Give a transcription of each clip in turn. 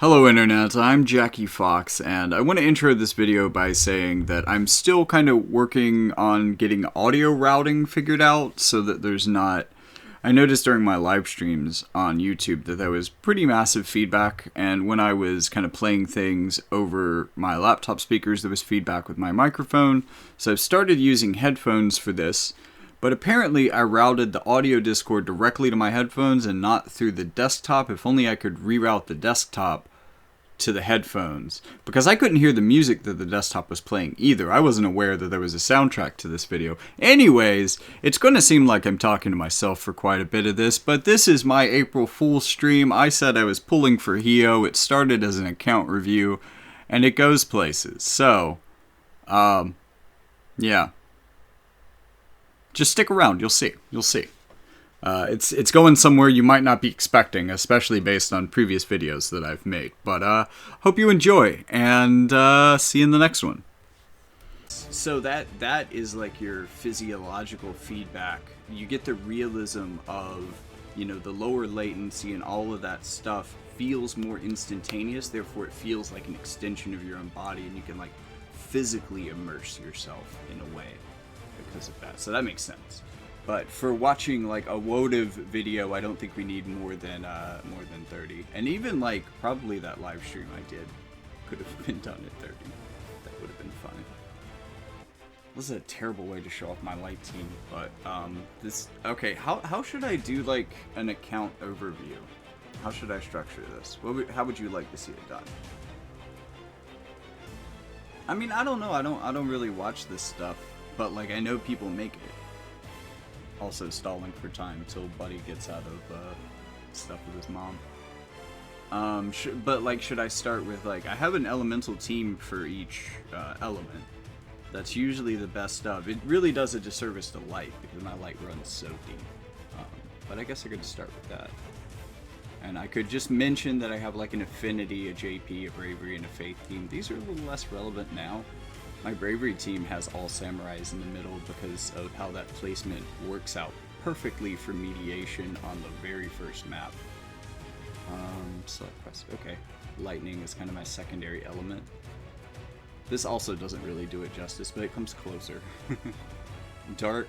Hello Internet, I'm Jackie Fox, and I want to intro this video by saying that I'm still kind of working on getting audio routing figured out so that there's not... I noticed during my live streams on YouTube that there was pretty massive feedback, and when I was kind of playing things over my laptop speakers, there was feedback with my microphone, so I've started using headphones for this. But apparently I routed the audio Discord directly to my headphones and not through the desktop. If only I could reroute the desktop to the headphones, because I couldn't hear the music that the desktop was playing either. I wasn't aware that there was a soundtrack to this video. Anyways, it's going to seem like I'm talking to myself for quite a bit of this, but this is my April Fool's stream. I said I was pulling for Hio. It started as an account review, and it goes places. So, yeah. Just stick around. You'll see. You'll see. It's going somewhere you might not be expecting, especially based on previous videos that I've made. But hope you enjoy, and see you in the next one. So that is like your physiological feedback. You get the realism of, you know, the lower latency and all of that stuff feels more instantaneous. Therefore, it feels like an extension of your own body, and you can like physically immerse yourself in a way because of that. So that makes sense. But for watching like a wotv video, I don't think we need more than 30. And even like probably that live stream I did could have been done at 30. That would have been fine. This is a terrible way to show off my light team, but okay. How should I do like an account overview? How should I structure this? How would you like to see it done? I mean, I don't know. I don't really watch this stuff, but like I know people make it. Also stalling for time till Buddy gets out of stuff with his mom. But like, should I start with like, I have an elemental team for each element. That's usually the best stuff. It really does a disservice to light because my light runs so deep. But I guess I could start with that. And I could just mention that I have like an affinity, a JP, a bravery, and a faith team. These are a little less relevant now. My bravery team has all samurais in the middle because of how that placement works out perfectly for mediation on the very first map. Select quest. Okay. Lightning is kind of my secondary element. This also doesn't really do it justice, but it comes closer. Dark.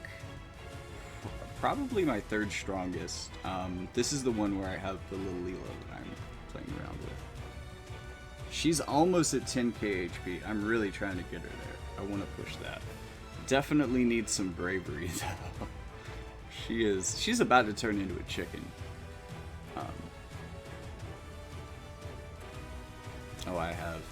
Probably my third strongest. This is the one where I have the little Lilo that I'm playing around with. She's almost at 10k HP. I'm really trying to get her there. I want to push that. Definitely needs some bravery though. She's about to turn into a chicken. Oh, I have.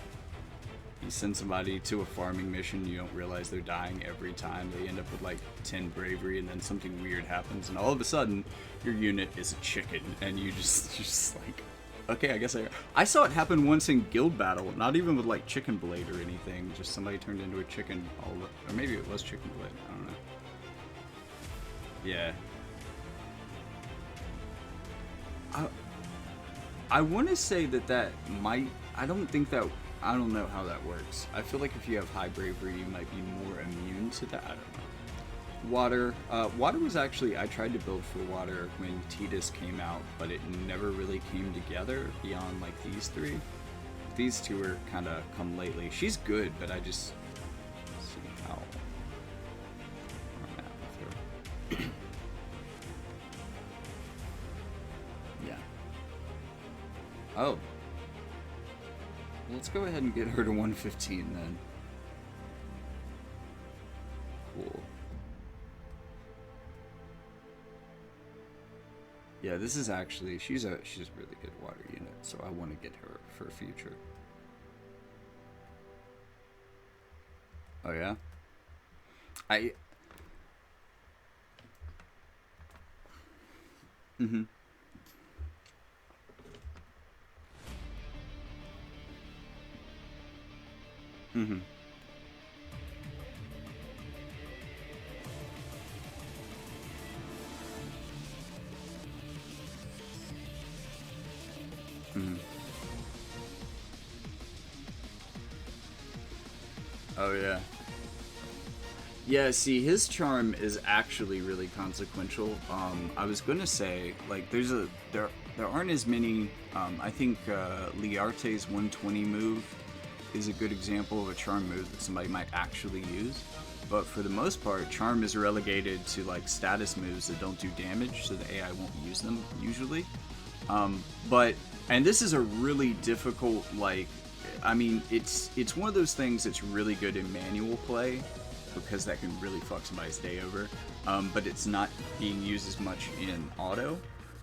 You send somebody to a farming mission, you don't realize they're dying every time. They end up with like 10 bravery, and then something weird happens, and all of a sudden, your unit is a chicken, and you just like, okay, I guess I saw it happen once in guild battle, not even with like chicken blade or anything, just somebody turned into a chicken, or maybe it was chicken blade, I don't know. Yeah. I want to say that might, I don't know how that works. I feel like if you have high bravery, you might be more immune to that, I don't know. Water. Water was actually, I tried to build for water when Tidus came out, but it never really came together beyond like these three. These two are kind of come lately. She's good, but I just see how I'm at with her. Yeah. Oh. Let's go ahead and get her to 115 then. Cool. Yeah, this is actually, she's a really good water unit, so I want to get her for future. Oh yeah? Mm-hmm. Mm-hmm. Mm-hmm. Oh yeah. Yeah, see, his charm is actually really consequential. I was gonna say, like, there aren't as many. I think Liarte's 120 move is a good example of a charm move that somebody might actually use. But for the most part, charm is relegated to like status moves that don't do damage, so the AI won't use them usually. And this is a really difficult, like, I mean, it's one of those things that's really good in manual play, because that can really fuck somebody's day over, but it's not being used as much in auto.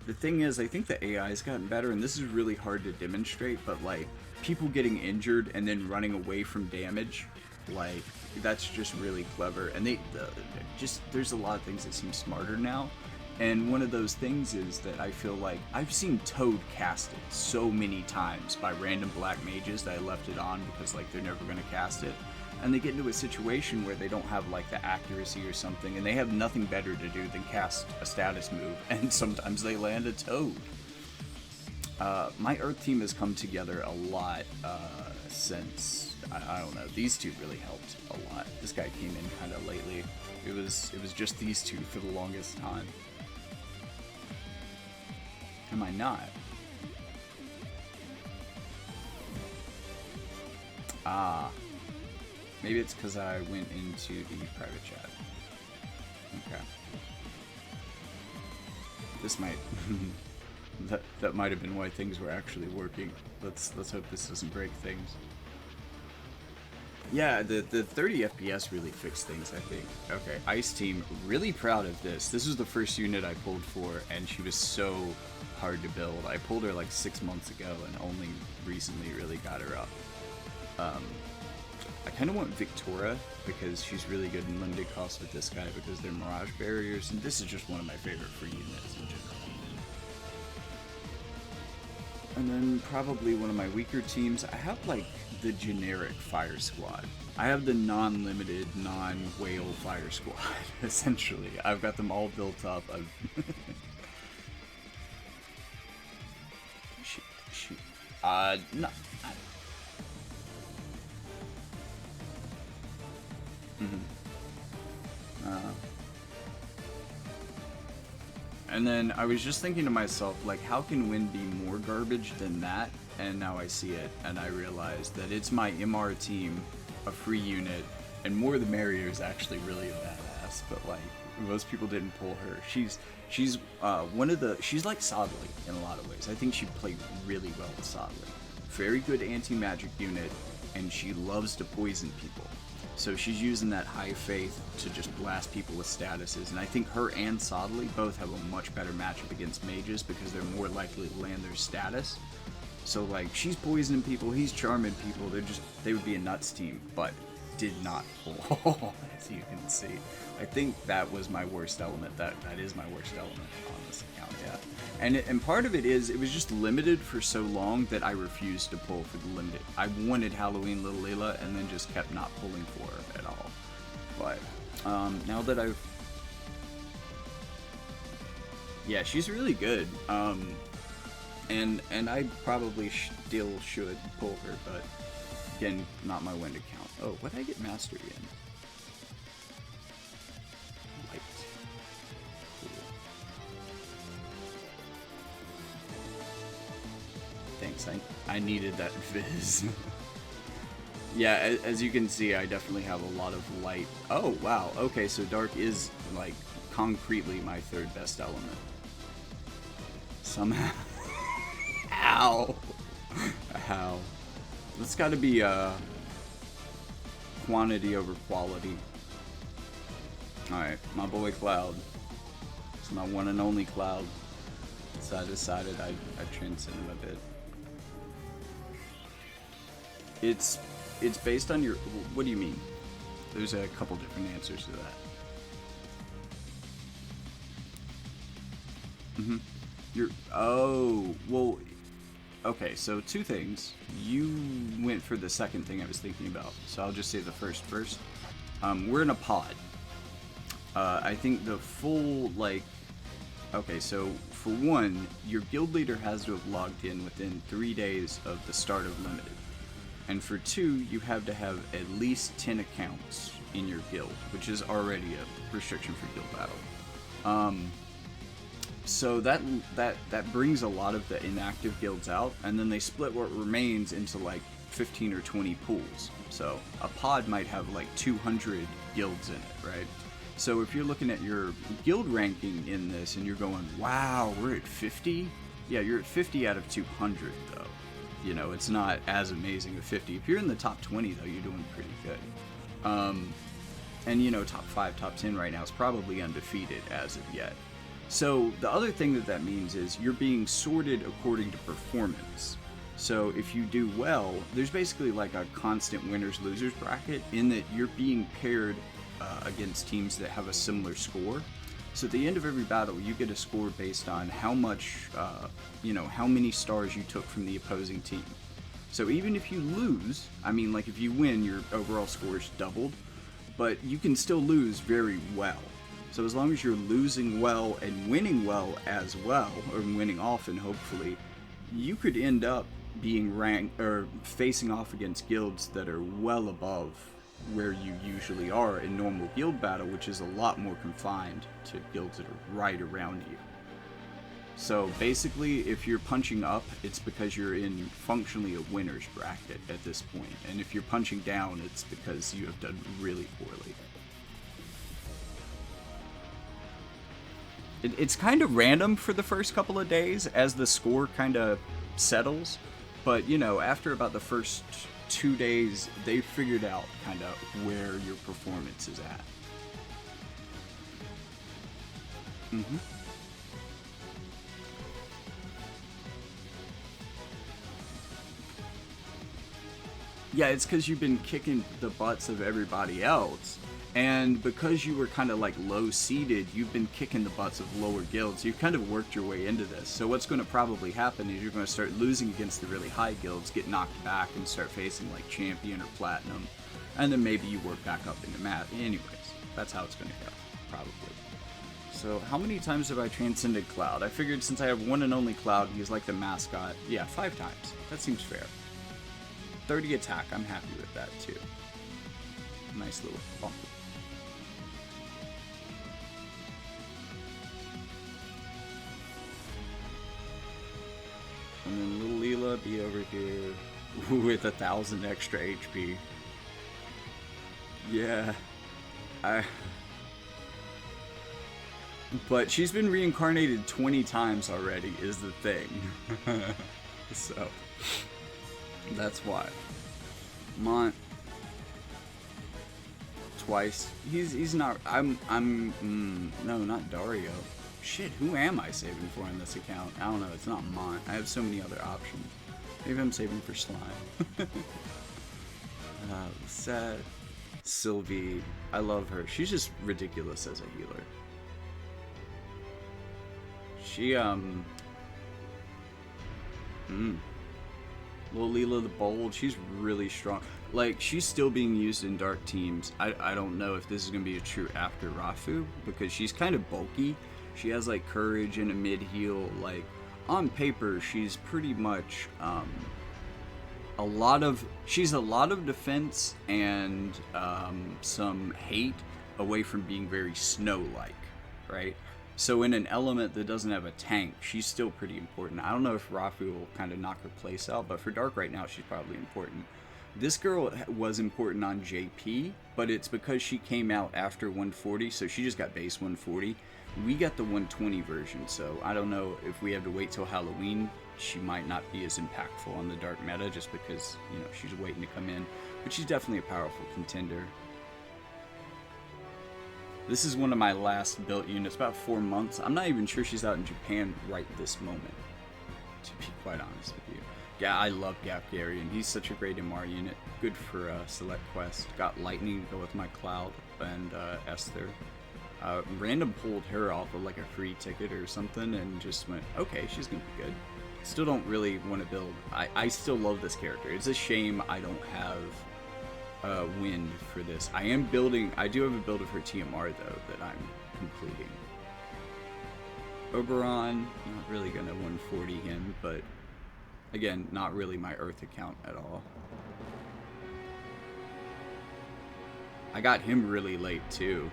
The thing is, I think the AI has gotten better, and this is really hard to demonstrate, but like, people getting injured and then running away from damage, like, that's just really clever. And there's a lot of things that seem smarter now. And one of those things is that I feel like I've seen Toad casted so many times by random black mages that I left it on because like they're never going to cast it. And they get into a situation where they don't have like the accuracy or something, and they have nothing better to do than cast a status move, and sometimes they land a Toad. My Earth team has come together a lot since, I don't know, these two really helped a lot. This guy came in kind of lately. It was just these two for the longest time. Am I not? Ah. Maybe it's because I went into the private chat. Okay. This might... that might have been why things were actually working. Let's hope this doesn't break things. Yeah, the 30 FPS really fixed things, I think. Okay, Ice Team, really proud of this. This was the first unit I pulled for, and she was so hard to build. I pulled her like 6 months ago, and only recently really got her up. I kind of want Victoria, because she's really good in limited cost with this guy, because they're Mirage Barriers, and this is just one of my favorite free units in general. And then probably one of my weaker teams, I have like the generic Fire Squad. I have the non-limited, non-whale Fire Squad, essentially. I've got them all built up. Shoot. No. And then I was just thinking to myself, like, how can Wind be more garbage than that? And now I see it, and I realized that it's my MR team, a free unit, and More the Merrier is actually really a badass, but like, most people didn't pull her. She's one of the, she's like Sodley in a lot of ways. I think she'd play really well with Sodley. Very good anti-magic unit, and she loves to poison people. So she's using that high faith to just blast people with statuses, and I think her and Sodley both have a much better matchup against mages because they're more likely to land their status. So like, she's poisoning people, he's charming people, they would be a nuts team, but did not pull, as you can see. I think that was my worst element, that is my worst element on this account, yeah. And part of it is, it was just limited for so long that I refused to pull for the limited. I wanted Halloween Little Layla and then just kept not pulling for her at all. But, now that I've... Yeah, she's really good. And I probably still should pull her, but again, not my Wind account. Oh, what did I get Mastery in? Light. Cool. Thanks, I needed that Viz. Yeah, as you can see, I definitely have a lot of light. Oh, wow, okay, so Dark is, like, concretely my third best element. Somehow. Ow! How? That's gotta be, quantity over quality. Alright, my boy Cloud. It's my one and only Cloud. So I decided I'd transcend him a bit. It's based on your... What do you mean? There's a couple different answers to that. Oh, well... Okay, so two things. You went for the second thing I was thinking about, so I'll just say the first first. We're in a pod. I think the full, like... Okay, so for one, your guild leader has to have logged in within 3 days of the start of Limited. And for two, you have to have at least 10 accounts in your guild, which is already a restriction for guild battle. So that brings a lot of the inactive guilds out, and then they split what remains into like 15 or 20 pools. So a pod might have like 200 guilds in it, right? So if you're looking at your guild ranking in this and you're going, wow, we're at 50? Yeah, you're at 50 out of 200 though. You know, it's not as amazing as 50. If you're in the top 20 though, you're doing pretty good. And you know, top 5, top 10 right now is probably undefeated as of yet. So the other thing that means is you're being sorted according to performance. So if you do well, there's basically like a constant winners-losers bracket in that you're being paired against teams that have a similar score. So at the end of every battle, you get a score based on how much, how many stars you took from the opposing team. So even if you lose, I mean, like if you win, your overall score is doubled, but you can still lose very well. So as long as you're losing well and winning well as well, or winning often, hopefully, you could end up being ranked or facing off against guilds that are well above where you usually are in normal guild battle, which is a lot more confined to guilds that are right around you. So basically, if you're punching up, it's because you're in functionally a winner's bracket at this point. And if you're punching down, it's because you have done really poorly. It's kind of random for the first couple of days as the score kind of settles. But, you know, after about the first 2 days, they figured out kind of where your performance is at. Yeah, it's because you've been kicking the butts of everybody else. And because you were kind of like low seeded, you've been kicking the butts of lower guilds. You've kind of worked your way into this. So what's going to probably happen is you're going to start losing against the really high guilds, get knocked back, and start facing like champion or platinum. And then maybe you work back up into mat. Anyways, that's how it's going to go, probably. So how many times have I transcended Cloud? I figured since I have one and only Cloud, he's like the mascot. Yeah, 5 times. That seems fair. 30 attack, I'm happy with that too. Nice little bump. And then little Leela be over here with 1,000 extra HP. Yeah. But she's been reincarnated 20 times already, is the thing. So, that's why. Mont. Twice. He's not. No, not Dario. Shit, who am I saving for on this account? I don't know, it's not Mont. I have so many other options. Maybe I'm saving for Slime. Sad. Sylvie. I love her. She's just ridiculous as a healer. She, Little Leela the Bold, she's really strong. Like, she's still being used in dark teams. I don't know if this is going to be a true after Rafu, because she's kind of bulky. She has, like, courage and a mid-heal. Like, on paper, she's pretty much, she's a lot of defense and, some hate away from being very snow-like, right? So in an element that doesn't have a tank, she's still pretty important. I don't know if Rafu will kind of knock her place out, but for Dark right now, she's probably important. This girl was important on JP, but it's because she came out after 140, so she just got base 140. We got the 120 version, so I don't know if we have to wait till Halloween. She might not be as impactful on the Dark meta just because, you know, she's waiting to come in. But she's definitely a powerful contender. This is one of my last built units, about 4 months. I'm not even sure she's out in Japan right this moment, to be quite honest with you. Yeah, I love Gap Gary, and he's such a great MR unit. Good for Select Quest. Got Lightning to go with my Cloud and Esther. Random pulled her off of like a free ticket or something and just went, okay, she's gonna be good. Still don't really want to build. I still love this character. It's a shame I don't have wind for this. I do have a build of her TMR though that I'm completing. Oberon, not really gonna 140 him, but again, not really my Earth account at all. I got him really late too.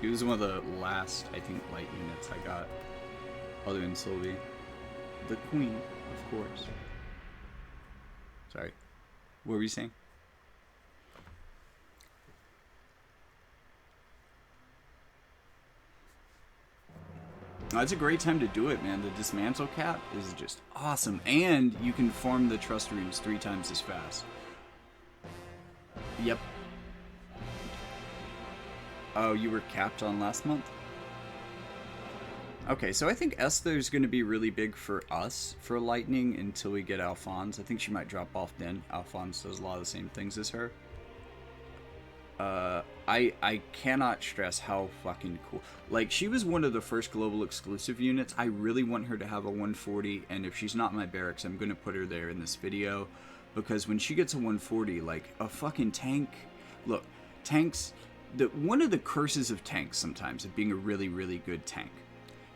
He was one of the last, I think, light units I got. other than Sylvie. The queen, of course. Sorry. What were you saying? Oh, it's a great time to do it, man. The dismantle cap is just awesome. And you can farm the trust rooms 3 times as fast. Yep. Oh, you were capped on last month? Okay, so I think Esther is going to be really big for us for Lightning until we get Alphonse. I think she might drop off then. Alphonse does a lot of the same things as her. I cannot stress how fucking cool. Like, she was one of the first global exclusive units. I really want her to have a 140, and if she's not in my barracks, I'm going to put her there in this video. Because when she gets a 140, like, a fucking tank... Look, tanks... One of the curses of tanks sometimes, of being a really, really good tank,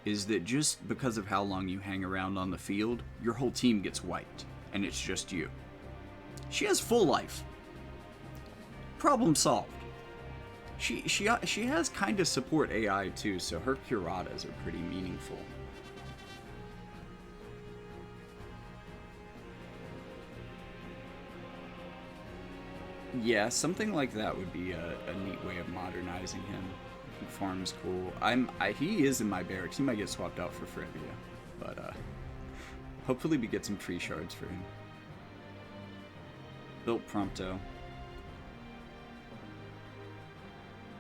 is that just because of how long you hang around on the field, your whole team gets wiped, and it's just you. She has full life. Problem solved. She has kind of support AI too, so her curatas are pretty meaningful. Yeah, something like that would be a neat way of modernizing him. He farms cool. He is in my barracks. He might get swapped out for Freya, but hopefully we get some free shards for him. Built Prompto.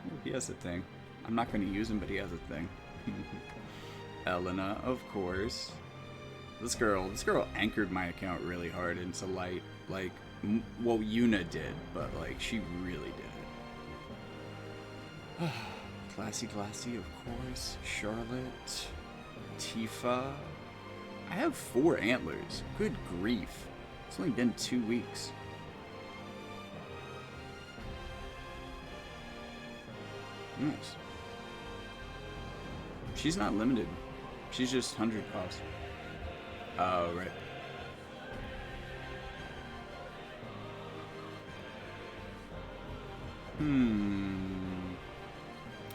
Ooh, he has a thing. I'm not going to use him, but he has a thing. Elena, of course. This girl anchored my account really hard into light. Like, well, Yuna did, but like she really did it. Classy, of course. Charlotte, Tifa. I have 4 antlers. Good grief! It's only been 2 weeks. Nice. She's not limited. She's just 100 cost. Oh, right.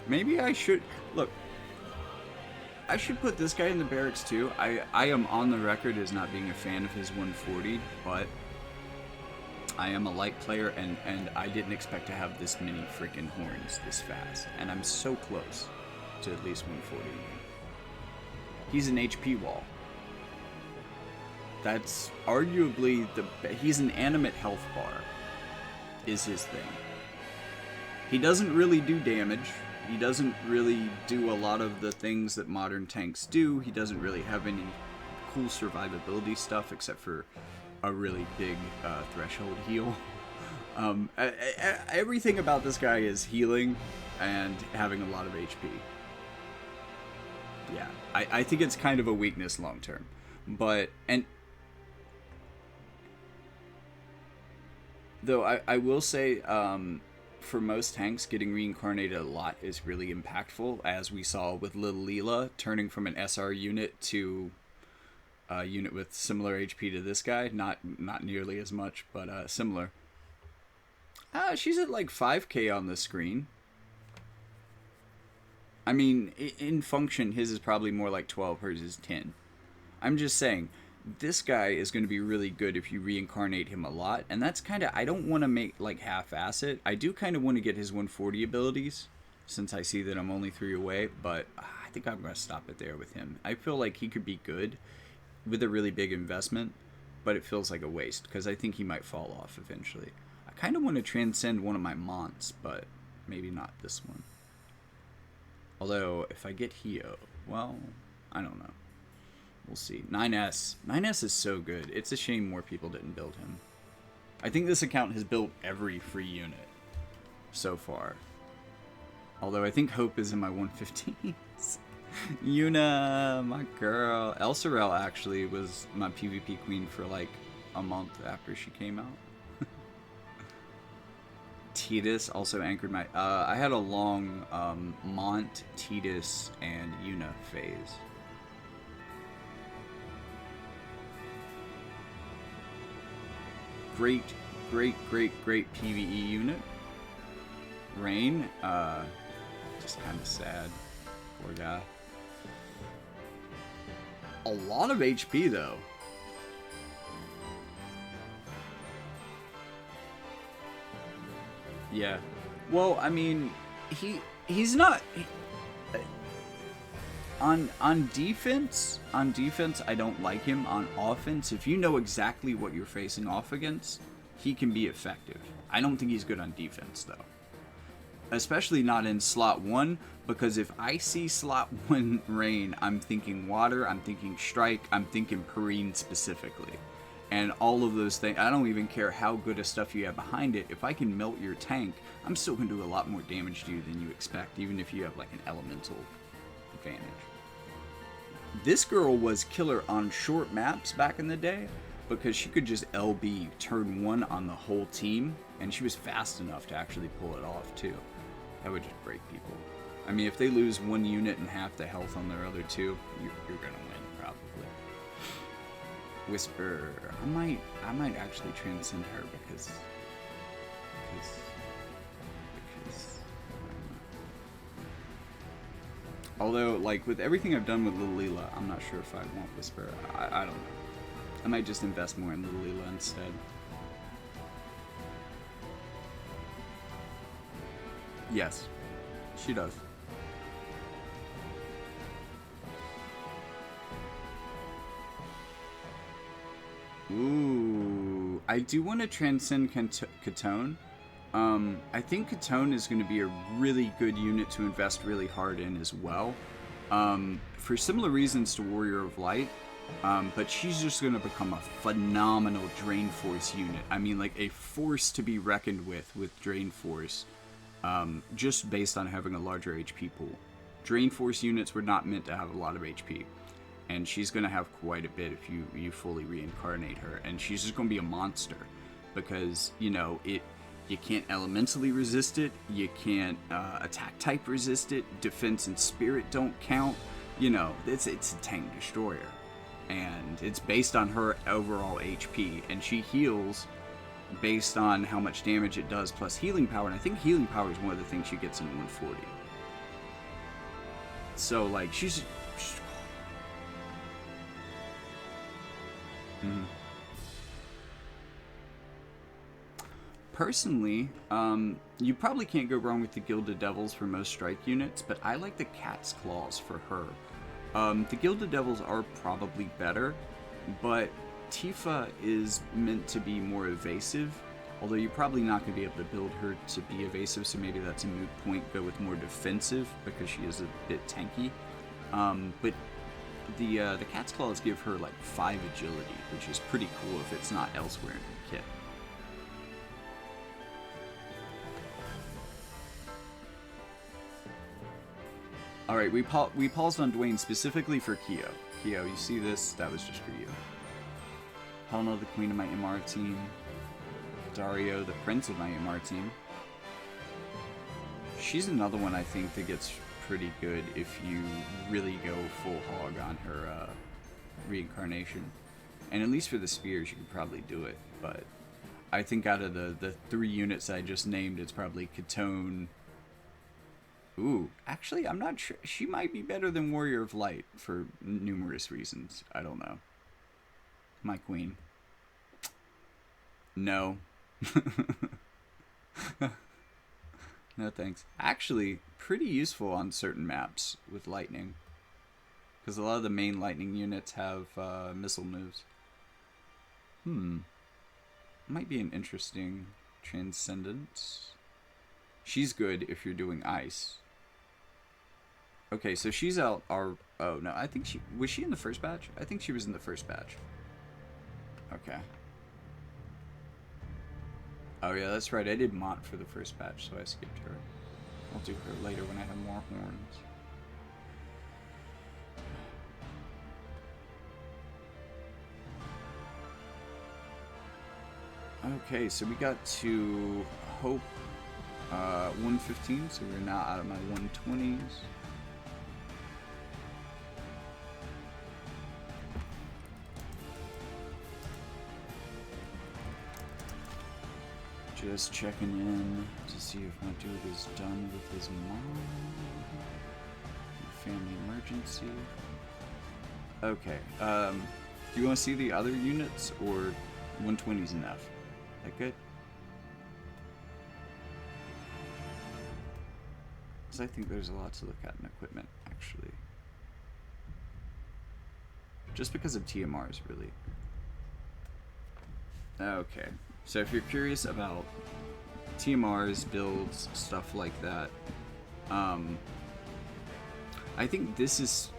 Maybe I should... Look. I should put this guy in the barracks too. I am on the record as not being a fan of his 140, but... I am a light player, and I didn't expect to have this many freaking horns this fast. And I'm so close to at least 140. He's an HP wall. That's arguably he's an animate health bar, is his thing. He doesn't really do damage. He doesn't really do a lot of the things that modern tanks do. He doesn't really have any cool survivability stuff except for a really big threshold heal. Everything about this guy is healing and having a lot of HP. Yeah, I think it's kind of a weakness long term. But, and... Though I will say, for most tanks, getting reincarnated a lot is really impactful, as we saw with Little Leela turning from an SR unit to a unit with similar HP to this guy. Not nearly as much, but similar. She's at like 5k on the screen. I mean, in function, his is probably more like 12, hers is 10. I'm just saying, this guy is going to be really good if you reincarnate him a lot, and that's kind of, I don't want to make, like, half-ass it. I do kind of want to get his 140 abilities, since I see that I'm only 3 away, but I think I'm going to stop it there with him. I feel like he could be good with a really big investment, but it feels like a waste, because I think he might fall off eventually. I kind of want to transcend one of my Monts, but maybe not this one. Although, if I get Hio, well, I don't know. We'll see. 9S. 9S is so good. It's a shame more people didn't build him. I think this account has built every free unit so far. Although I think Hope is in my 115s. Yuna, my girl. Elsorel actually was my PvP queen for like a month after she came out. Tidus also anchored my... I had a long Mont, Tidus, and Yuna phase. Great PvE unit. Rain, just kind of sad. Poor guy. A lot of HP, though. Yeah. Well, I mean, he's not... On defense, I don't like him. On offense, if you know exactly what you're facing off against, he can be effective. I don't think he's good on defense, though. Especially not in slot 1, because if I see slot 1 Rain, I'm thinking water, I'm thinking strike, I'm thinking Perrine specifically. And all of those things, I don't even care how good of stuff you have behind it. If I can melt your tank, I'm still going to do a lot more damage to you than you expect, even if you have like an elemental advantage. This girl was killer on short maps back in the day, because she could just LB turn 1 on the whole team, and she was fast enough to actually pull it off too. That would just break people. I mean, if they lose 1 unit and half the health on their other 2, you're gonna win, probably. Whisper. I might actually transcend her because although, like, with everything I've done with Lilila, I'm not sure if I want Whisper. I don't know. I might just invest more in Lilila instead. Yes, she does. Ooh, I do want to transcend Katone. I think Katone is going to be a really good unit to invest really hard in as well. For similar reasons to Warrior of Light, but she's just going to become a phenomenal Drain Force unit. I mean, like a force to be reckoned with Drain Force. Just based on having a larger HP pool. Drain Force units were not meant to have a lot of HP. And she's going to have quite a bit if you fully reincarnate her. And she's just going to be a monster. Because, you know, you can't elementally resist it. You can't attack type resist it. Defense and spirit don't count. You know, it's a tank destroyer. And it's based on her overall HP. And she heals based on how much damage it does plus healing power, and I think healing power is one of the things she gets in 140. So like she's personally, you probably can't go wrong with the Gilded Devils for most strike units, but I like the Cat's Claws for her. The Gilded Devils are probably better, but Tifa is meant to be more evasive, although you're probably not going to be able to build her to be evasive, so maybe that's a moot point. Go with more defensive, because she is a bit tanky. But the Cat's Claws give her like 5 agility, which is pretty cool if it's not elsewhere in her kit. Alright, we paused on Dwayne specifically for Kyo. Kyo, you see this? That was just for you. Helena, the queen of my MR team. Dario, the prince of my MR team. She's another one I think that gets pretty good if you really go full hog on her reincarnation. And at least for the spears, you could probably do it. But I think out of the 3 units I just named, it's probably Katone. Ooh, actually, I'm not sure. She might be better than Warrior of Light for numerous reasons. I don't know. My queen. No. No thanks. Actually, pretty useful on certain maps with lightning. Because a lot of the main lightning units have missile moves. Might be an interesting transcendence. She's good if you're doing ice. Okay, so she's out our... Oh, no, I think she... Was she in the first batch? I think she was in the first batch. Okay. Oh, yeah, that's right. I did Mont for the first batch, so I skipped her. I'll do her later when I have more horns. Okay, so we got to Hope 115, so we're now out of my 120s. Just checking in to see if my dude is done with his mom. Family emergency. Okay. Do you want to see the other units, or 120's enough? That good? Because I think there's a lot to look at in equipment, actually. Just because of TMRs, really. Okay. So if you're curious about TMRs, builds, stuff like that, I think this was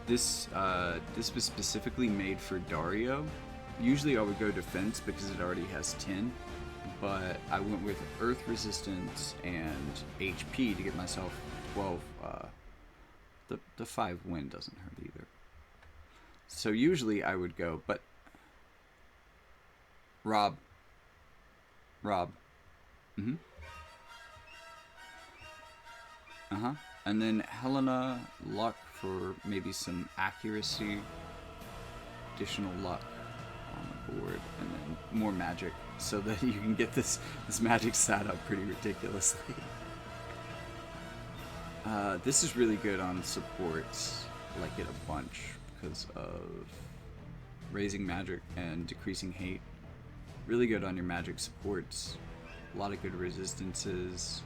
specifically made for Dario. Usually I would go defense because it already has 10, but I went with earth resistance and HP to get myself 12. The 5 wind doesn't hurt either. So usually I would go, but Rob. And then Helena, luck for maybe some accuracy, additional luck on the board, and then more magic so that you can get this magic stat up pretty ridiculously. This is really good on supports, like it a bunch, because of raising magic and decreasing hate. Really good on your magic supports. A lot of good resistances,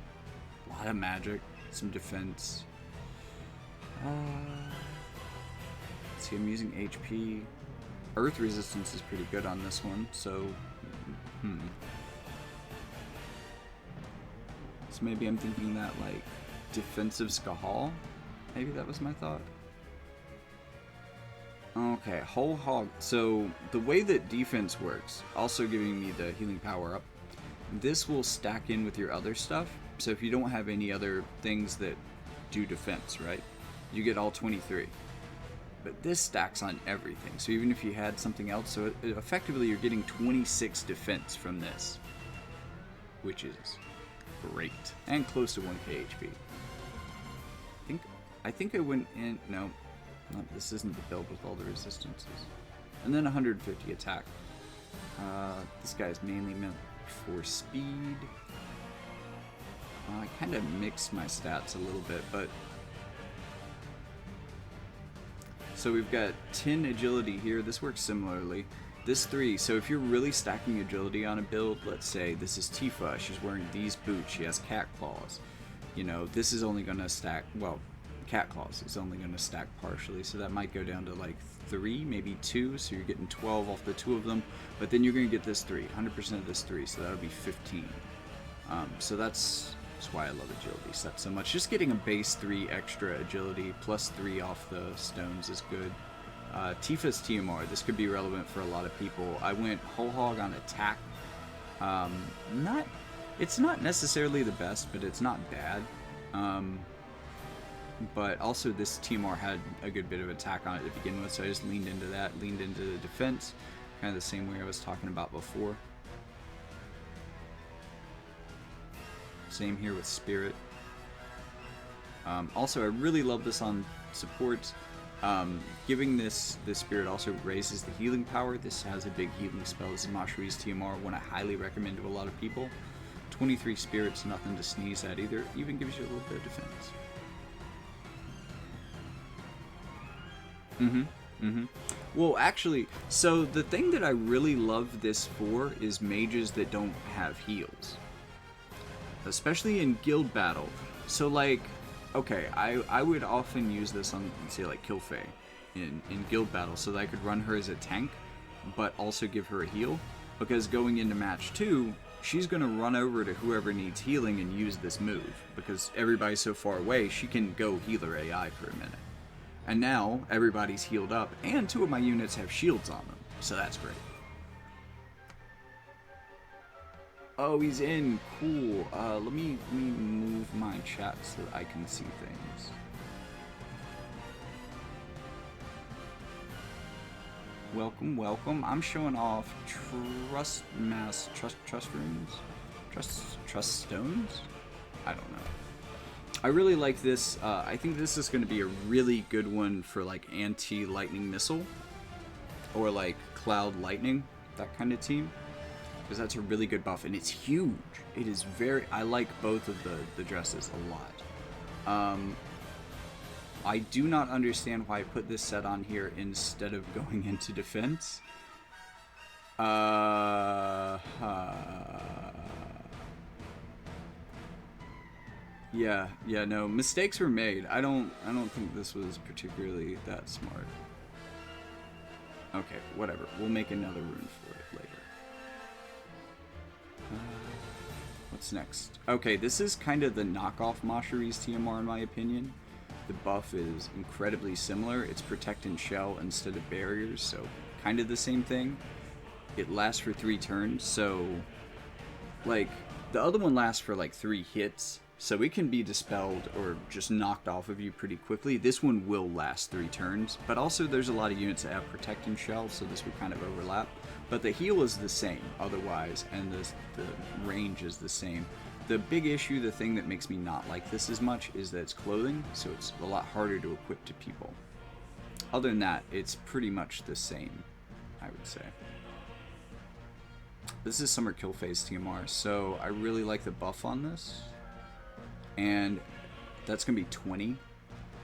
a lot of magic, some defense. See, I'm using HP. Earth resistance is pretty good on this one, so so maybe I'm thinking that, like, defensive Skahal? Maybe that was my thought. Okay, whole hog. So the way that defense works, also giving me the healing power up, this will stack in with your other stuff. So if you don't have any other things that do defense, right, you get all 23. But this stacks on everything. So even if you had something else, so effectively you're getting 26 defense from this, which is great, and close to 1k HP. I think I went in. No, this isn't the build with all the resistances. And then 150 attack. This guy's mainly meant for speed. I kind of mixed my stats a little bit, but so we've got 10 agility here. This works similarly. This 3, so if you're really stacking agility on a build, let's say this is Tifa, she's wearing these boots, she has cat claws. You know, this is only going to stack, well, cat claws is only going to stack partially, so that might go down to like 3, maybe 2, so you're getting 12 off the 2 of them, but then you're going to get this 3, 100% of this 3, so that'll be 15. So that's why I love agility set so much. Just getting a base 3 extra agility plus 3 off the stones is good. Tifa's TMR, this could be relevant for a lot of people. I went whole hog on attack. It's not necessarily the best, but it's not bad. But also this TMR had a good bit of attack on it to begin with, so I just leaned into that, leaned into the defense, kind of the same way I was talking about before. Same here with Spirit. Also, I really love this on supports. Giving this Spirit also raises the healing power. This has a big healing spell. This is Mashui's TMR, one I highly recommend to a lot of people. 23 Spirits, nothing to sneeze at either. Even gives you a little bit of defense. Well, actually, so the thing that I really love this for is mages that don't have heals. Especially in guild battle. So, like, okay, I would often use this on, say, like, Kilfei in guild battle, so that I could run her as a tank, but also give her a heal. Because going into match 2, she's going to run over to whoever needs healing and use this move. Because everybody's so far away, she can go healer AI for a minute. And now, everybody's healed up, and 2 of my units have shields on them, so that's great. Oh, he's in. Cool. Let me move my chat so that I can see things. Welcome, welcome. I'm showing off trust runes? Trust stones? I don't know. I really like this. I think this is going to be a really good one for like anti-lightning missile or like cloud lightning, that kind of team, because that's a really good buff and it's huge. It is very. I like both of the dresses a lot. I do not understand why I put this set on here instead of going into defense. Yeah, no, mistakes were made. I don't think this was particularly that smart. Okay, whatever. We'll make another rune for it later. What's next? Okay, this is kind of the knockoff Mashari's TMR in my opinion. The buff is incredibly similar. It's protect and shell instead of barriers, so kind of the same thing. It lasts for 3 turns, so like the other one lasts for like 3 hits, so it can be dispelled or just knocked off of you pretty quickly. This one will last 3 turns, but also there's a lot of units that have protect and shell, so this would kind of overlap. But the heal is the same otherwise, and the range is the same. The big issue, the thing that makes me not like this as much, is that it's clothing, so it's a lot harder to equip to people. Other than that, it's pretty much the same, I would say. This is Summer Kill Phase TMR, so I really like the buff on this. And that's going to be 20,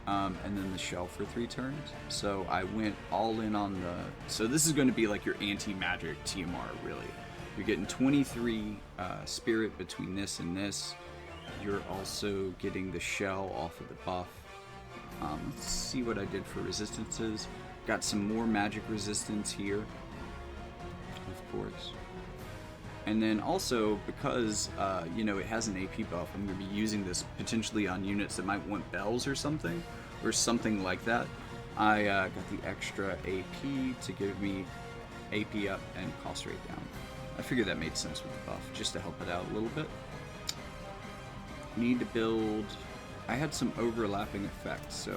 and then the shell for 3 turns. So I went all in on the... So this is going to be like your anti-magic TMR, really. You're getting 23 spirit between this and this. You're also getting the shell off of the buff. Let's see what I did for resistances. Got some more magic resistance here, of course. And then also, because, you know, it has an AP buff, I'm going to be using this potentially on units that might want bells or something like that. I got the extra AP to give me AP up and cost rate down. I figured that made sense with the buff, just to help it out a little bit. Need to build... I had some overlapping effects, so...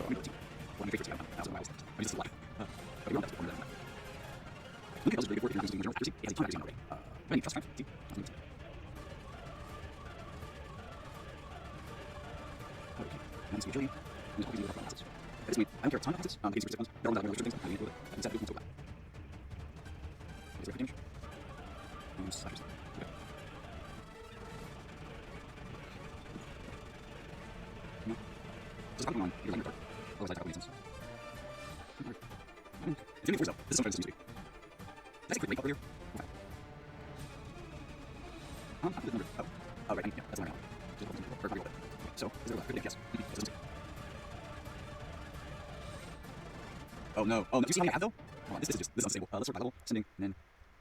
Oh no! Oh no! Do you see how many I have though? Hold on, this is unstable. Let's sort by level, sending, and then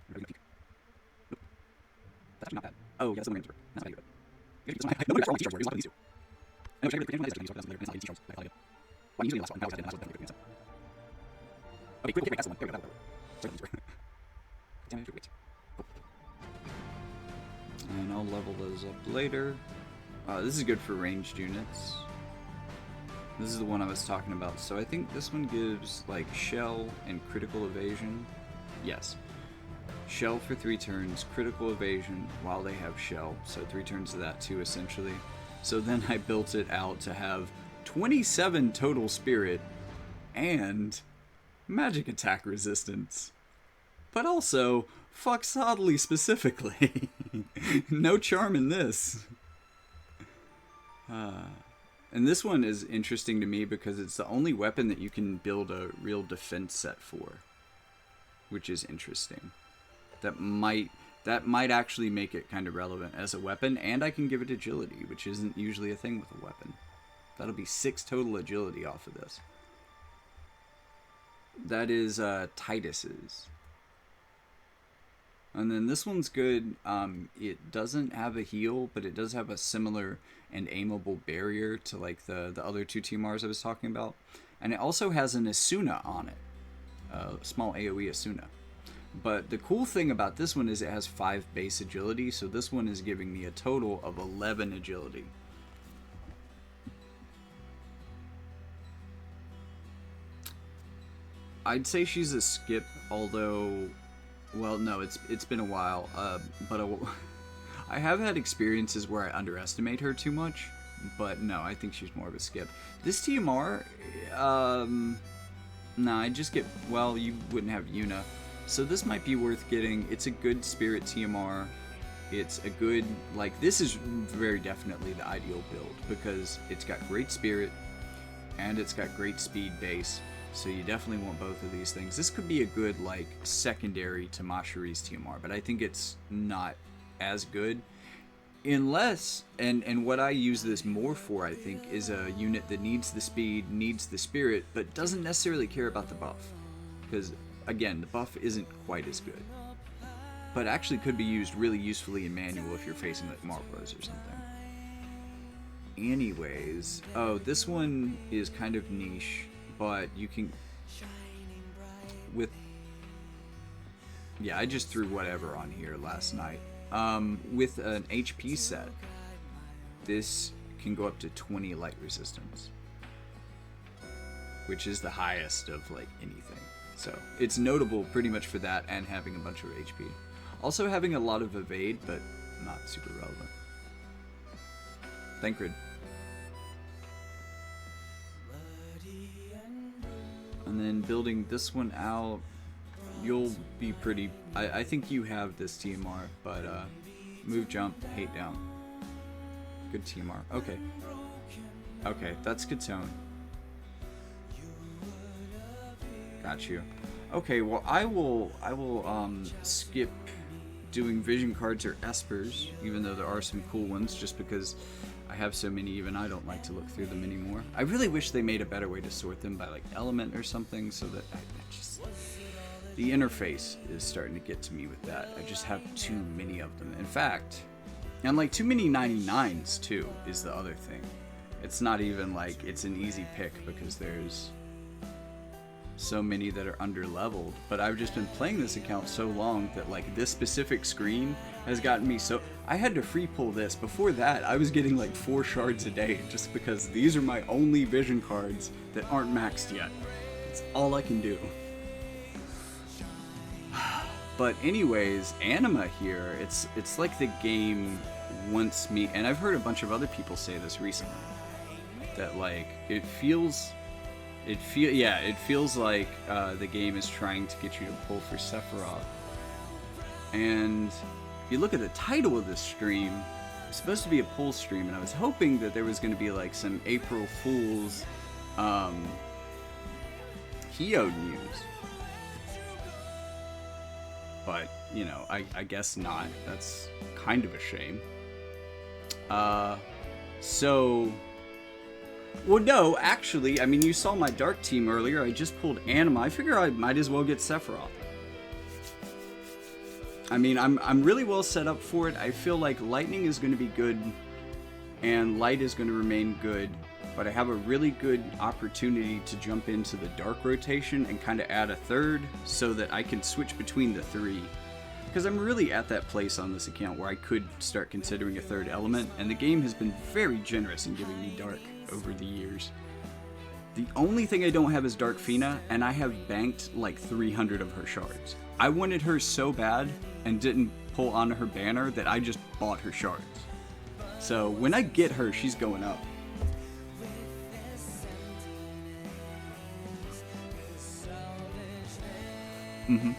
we're going to peek. Nope. That's actually not bad. Oh yeah, that's the one. That's not good. No, that's wrong. These charms were. There's a lot of these too. I know. Should I really pretend this? That's later. It's not these charms. Why are you using the last one? That was I didn't. That's what. Okay, quick. That's the one. There we go. Sorry, these were. Damn it! Wait. And I'll level those up later. This is good for ranged units. This is the one I was talking about. So I think this one gives like shell and critical evasion. Yes. Shell for 3 turns, critical evasion while they have shell. So 3 turns of that too, essentially. So then I built it out to have 27 total spirit and magic attack resistance. But also, fucks oddly specifically. No charm in this. And this one is interesting to me because it's the only weapon that you can build a real defense set for, which is interesting. That might actually make it kind of relevant as a weapon, and I can give it agility, which isn't usually a thing with a weapon. That'll be 6 total agility off of this. That is Titus's. And then this one's good. It doesn't have a heal, but it does have a similar and aimable barrier to like the other 2 TMRs I was talking about. And it also has an Asuna on it. A small AoE Asuna. But the cool thing about this one is it has 5 base agility, so this one is giving me a total of 11 agility. I'd say she's a skip, although... Well, no, it's been a while, but I have had experiences where I underestimate her too much, but no, I think she's more of a skip. This TMR, nah, I just get, well, you wouldn't have Yuna, so this might be worth getting. It's a good spirit TMR. It's a good, like, this is very definitely the ideal build, because it's got great spirit, and it's got great speed base, so you definitely want both of these things. This could be a good, like, secondary to Mashiri's TMR, but I think it's not as good. Unless, and what I use this more for, I think, is a unit that needs the speed, needs the spirit, but doesn't necessarily care about the buff. Because, again, the buff isn't quite as good. But actually could be used really usefully in manual if you're facing, like, Marlboros or something. Anyways, oh, this one is kind of niche, but you can, with, yeah, I just threw whatever on here last night. With an HP set, this can go up to 20 light resistance, which is the highest of, like, anything. So it's notable pretty much for that and having a bunch of HP. Also having a lot of evade, but not super relevant. Thancred. And then building this one out, you'll be pretty... I think you have this TMR, but move, jump, hate down. Good TMR. Okay. Okay, that's good tone. Got you. Okay, well, I will skip doing vision cards or espers, even though there are some cool ones, just because I have so many, even I don't like to look through them anymore. I really wish they made a better way to sort them by, like, element or something, so that I just... The interface is starting to get to me with that. I just have too many of them. In fact, and, like, too many 99s, too, is the other thing. It's not even, like, it's an easy pick, because there's so many that are under-leveled, but I've just been playing this account so long that, like, this specific screen has gotten me so... I had to free pull this. Before that, I was getting, like, 4 shards a day, just because these are my only vision cards that aren't maxed yet. It's all I can do. But anyways, Anima here, it's like the game wants me... And I've heard a bunch of other people say this recently, that, like, it feels like the game is trying to get you to pull for Sephiroth. And if you look at the title of this stream, it's supposed to be a pull stream, and I was hoping that there was going to be, like, some April Fool's Hio news. But, you know, I guess not. That's kind of a shame. Well, no, actually, I mean, you saw my Dark team earlier. I just pulled Anima. I figure I might as well get Sephiroth. I mean, I'm really well set up for it. I feel like Lightning is going to be good, and Light is going to remain good, but I have a really good opportunity to jump into the Dark rotation and kind of add a third so that I can switch between the 3. Because I'm really at that place on this account where I could start considering a third element, and the game has been very generous in giving me Dark over the years. The only thing I don't have is Dark Fina, and I have banked like 300 of her shards. I wanted her so bad and didn't pull onto her banner that I just bought her shards. So when I get her, she's going up. Mm-hmm.